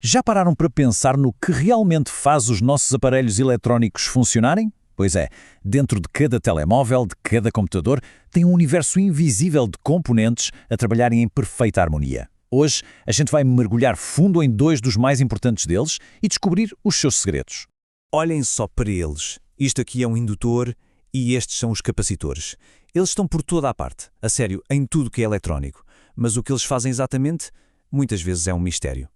Já pararam para pensar no que realmente faz os nossos aparelhos eletrónicos funcionarem? Pois é, dentro de cada telemóvel, de cada computador, tem um universo invisível de componentes a trabalharem em perfeita harmonia. Hoje, a gente vai mergulhar fundo em dois dos mais importantes deles e descobrir os seus segredos. Olhem só para eles. Isto aqui é um indutor e estes são os capacitores. Eles estão por toda a parte, a sério, em tudo que é eletrónico. Mas o que eles fazem exatamente, muitas vezes é um mistério.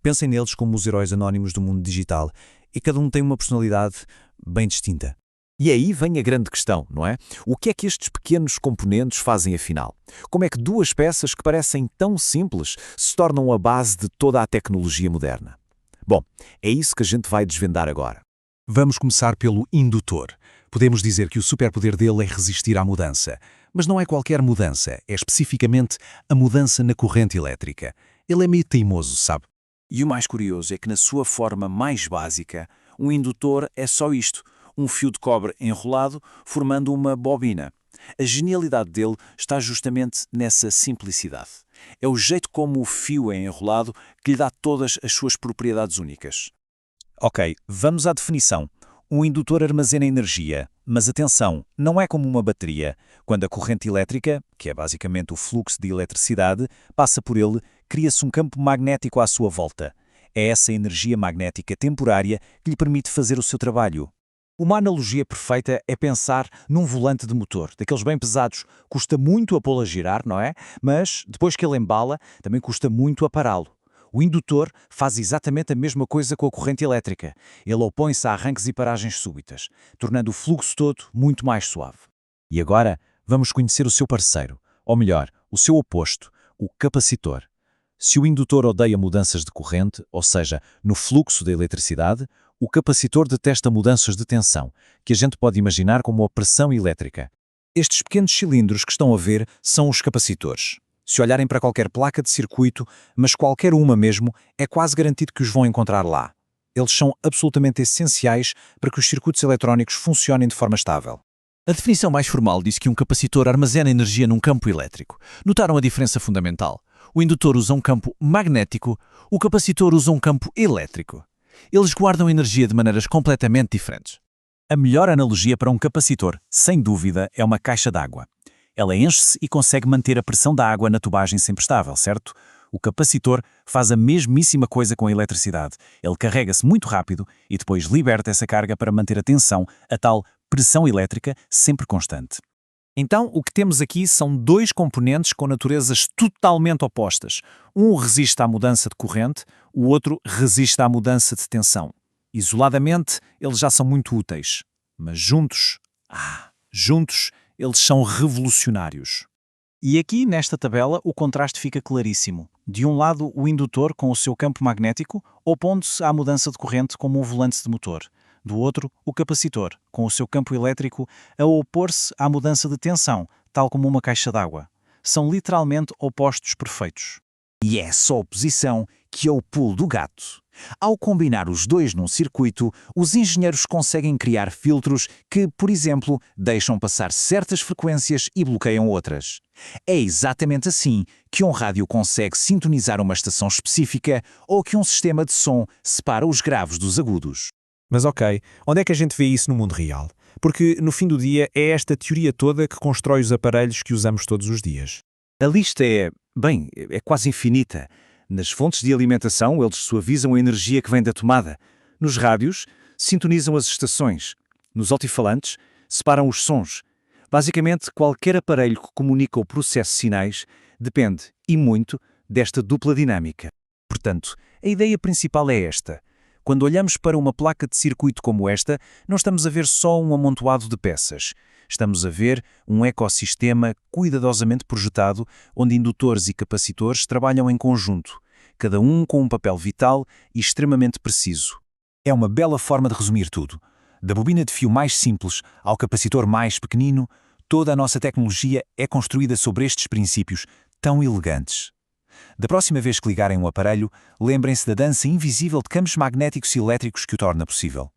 Pensem neles como os heróis anónimos do mundo digital e cada um tem uma personalidade bem distinta. E aí vem a grande questão, não é? O que é que estes pequenos componentes fazem afinal? Como é que duas peças que parecem tão simples se tornam a base de toda a tecnologia moderna? Bom, é isso que a gente vai desvendar agora. Vamos começar pelo indutor. Podemos dizer que o superpoder dele é resistir à mudança. Mas não é qualquer mudança, é especificamente a mudança na corrente elétrica. Ele é meio teimoso, sabe? E o mais curioso é que na sua forma mais básica, um indutor é só isto, um fio de cobre enrolado formando uma bobina. A genialidade dele está justamente nessa simplicidade. É o jeito como o fio é enrolado que lhe dá todas as suas propriedades únicas. Ok, vamos à definição. Um indutor armazena energia, mas atenção, não é como uma bateria. Quando a corrente elétrica, que é basicamente o fluxo de eletricidade, passa por ele, cria-se um campo magnético à sua volta. É essa energia magnética temporária que lhe permite fazer o seu trabalho. Uma analogia perfeita é pensar num volante de motor, daqueles bem pesados. Custa muito a pô-lo a girar, não é? Mas, depois que ele embala, também custa muito a pará-lo. O indutor faz exatamente a mesma coisa com a corrente elétrica. Ele opõe-se a arranques e paragens súbitas, tornando o fluxo todo muito mais suave. E agora, vamos conhecer o seu parceiro, ou melhor, o seu oposto, o capacitor. Se o indutor odeia mudanças de corrente, ou seja, no fluxo da eletricidade, o capacitor detesta mudanças de tensão, que a gente pode imaginar como a pressão elétrica. Estes pequenos cilindros que estão a ver são os capacitores. Se olharem para qualquer placa de circuito, mas qualquer uma mesmo, é quase garantido que os vão encontrar lá. Eles são absolutamente essenciais para que os circuitos eletrónicos funcionem de forma estável. A definição mais formal diz que um capacitor armazena energia num campo elétrico. Notaram a diferença fundamental? O indutor usa um campo magnético, o capacitor usa um campo elétrico. Eles guardam energia de maneiras completamente diferentes. A melhor analogia para um capacitor, sem dúvida, é uma caixa d'água. Ela enche-se e consegue manter a pressão da água na tubagem sempre estável, certo? O capacitor faz a mesmíssima coisa com a eletricidade. Ele carrega-se muito rápido e depois liberta essa carga para manter a tensão, a tal pressão elétrica sempre constante. Então, o que temos aqui são dois componentes com naturezas totalmente opostas. Um resiste à mudança de corrente, o outro resiste à mudança de tensão. Isoladamente, eles já são muito úteis. Mas juntos, eles são revolucionários. E aqui, nesta tabela, o contraste fica claríssimo. De um lado, o indutor com o seu campo magnético, opondo-se à mudança de corrente como um volante de motor. Do outro, o capacitor, com o seu campo elétrico, a opor-se à mudança de tensão, tal como uma caixa d'água. São literalmente opostos perfeitos. E é essa oposição que é o pulo do gato. Ao combinar os dois num circuito, os engenheiros conseguem criar filtros que, por exemplo, deixam passar certas frequências e bloqueiam outras. É exatamente assim que um rádio consegue sintonizar uma estação específica ou que um sistema de som separa os graves dos agudos. Mas ok, onde é que a gente vê isso no mundo real? Porque, no fim do dia, é esta teoria toda que constrói os aparelhos que usamos todos os dias. A lista é quase infinita. Nas fontes de alimentação, eles suavizam a energia que vem da tomada. Nos rádios, sintonizam as estações. Nos altifalantes, separam os sons. Basicamente, qualquer aparelho que comunica ou processe sinais depende, e muito, desta dupla dinâmica. Portanto, a ideia principal é esta. Quando olhamos para uma placa de circuito como esta, não estamos a ver só um amontoado de peças. Estamos a ver um ecossistema cuidadosamente projetado, onde indutores e capacitores trabalham em conjunto, cada um com um papel vital e extremamente preciso. É uma bela forma de resumir tudo. Da bobina de fio mais simples ao capacitor mais pequenino, toda a nossa tecnologia é construída sobre estes princípios tão elegantes. Da próxima vez que ligarem um aparelho, lembrem-se da dança invisível de campos magnéticos e elétricos que o torna possível.